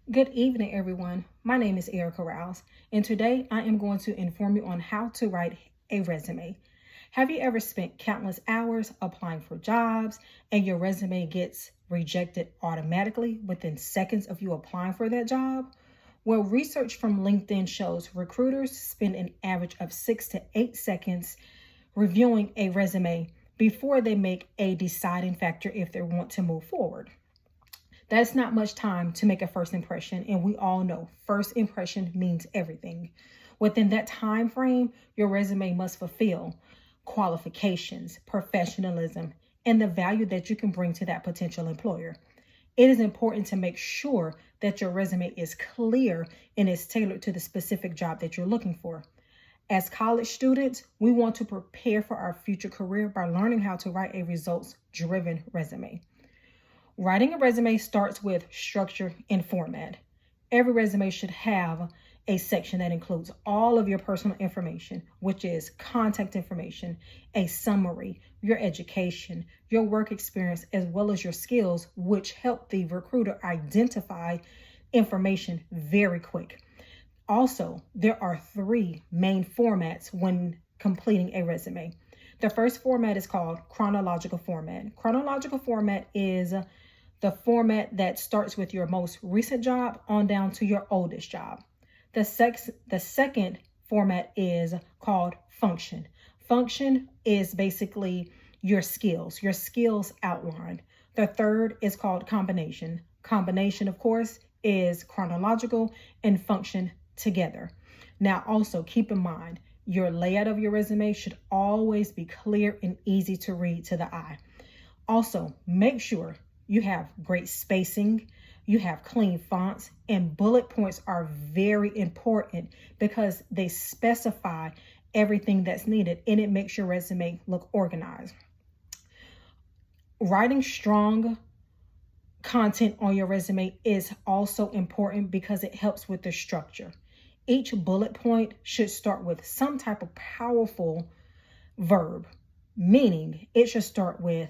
Good evening, everyone. My name is Erica Rouse, and today I am going to inform you on how to write a resume. Have you ever spent countless hours applying for jobs and your resume gets rejected automatically within seconds of you applying for that job? Well, research from LinkedIn shows recruiters spend an average of 6 to 8 seconds reviewing a resume before they make a deciding factor if they want to move forward. That's not much time to make a first impression, and we all know first impression means everything. Within that time frame, your resume must fulfill qualifications, professionalism, and the value that you can bring to that potential employer. It is important to make sure that your resume is clear and is tailored to the specific job that you're looking for. As college students, we want to prepare for our future career by learning how to write a results-driven resume. Writing a resume starts with structure and format. Every resume should have a section that includes all of your personal information, which is contact information, a summary, your education, your work experience, as well as your skills, which help the recruiter identify information very quick. Also, there are three main formats when completing a resume. The first format is called chronological format. Chronological format is the format that starts with your most recent job on down to your oldest job. The second format is called function. Function is basically your skills outlined. The third is called combination. Combination, of course, is chronological and function together. Now, also keep in mind, your layout of your resume should always be clear and easy to read to the eye. Also, make sure you have great spacing, you have clean fonts, and bullet points are very important because they specify everything that's needed and it makes your resume look organized. Writing strong content on your resume is also important because it helps with the structure. Each bullet point should start with some type of powerful verb, meaning it should start with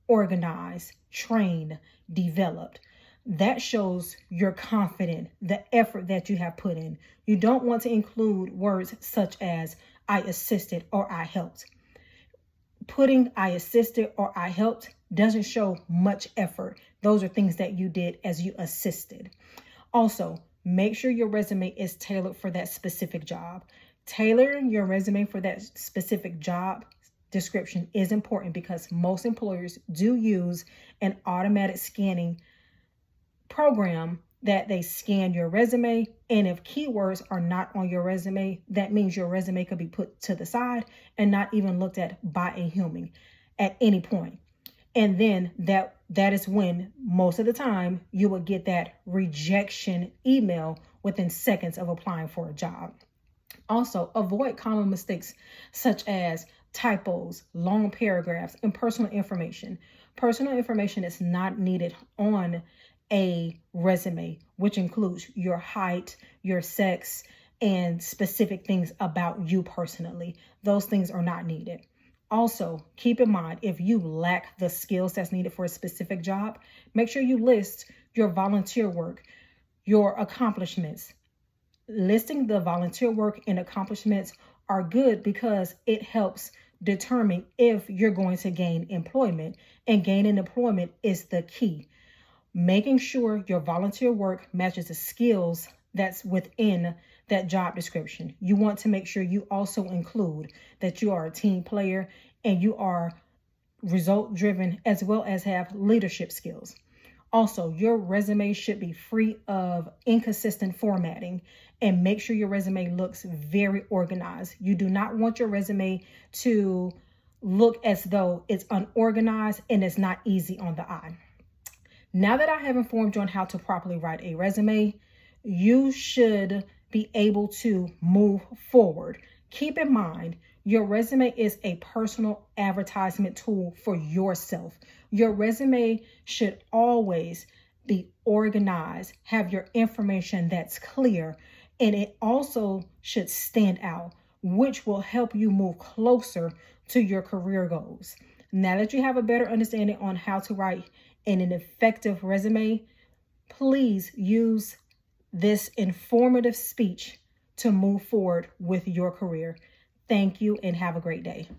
organized, trained, developed. That shows you're confident, the effort that you have put in. You don't want to include words such as I assisted or I helped. Putting I assisted or I helped doesn't show much effort. Those are things that you did as you assisted. Also, make sure your resume is tailored for that specific job. Tailoring your resume for that specific job description is important because most employers do use an automatic scanning program that they scan your resume, and if keywords are not on your resume, that means your resume could be put to the side and not even looked at by a human at any point. And then that is when most of the time you will get that rejection email within seconds of applying for a job. Also, avoid common mistakes such as typos, long paragraphs, and personal information. Personal information is not needed on a resume, which includes your height, your sex, and specific things about you personally. Those things are not needed. Also, keep in mind, if you lack the skills that's needed for a specific job, make sure you list your volunteer work, your accomplishments. Listing the volunteer work and accomplishments are good because it helps determine if you're going to gain employment, and gaining employment is the key. Making sure your volunteer work matches the skills that's within that job description. You want to make sure you also include that you are a team player and you are result driven as well as have leadership skills. Also, your resume should be free of inconsistent formatting and make sure your resume looks very organized. You do not want your resume to look as though it's unorganized and it's not easy on the eye. Now that I have informed you on how to properly write a resume, you should be able to move forward. Keep in mind, your resume is a personal advertisement tool for yourself. Your resume should always be organized, have your information that's clear, and it also should stand out, which will help you move closer to your career goals. Now that you have a better understanding on how to write an effective resume, please use this informative speech to move forward with your career. Thank you and have a great day.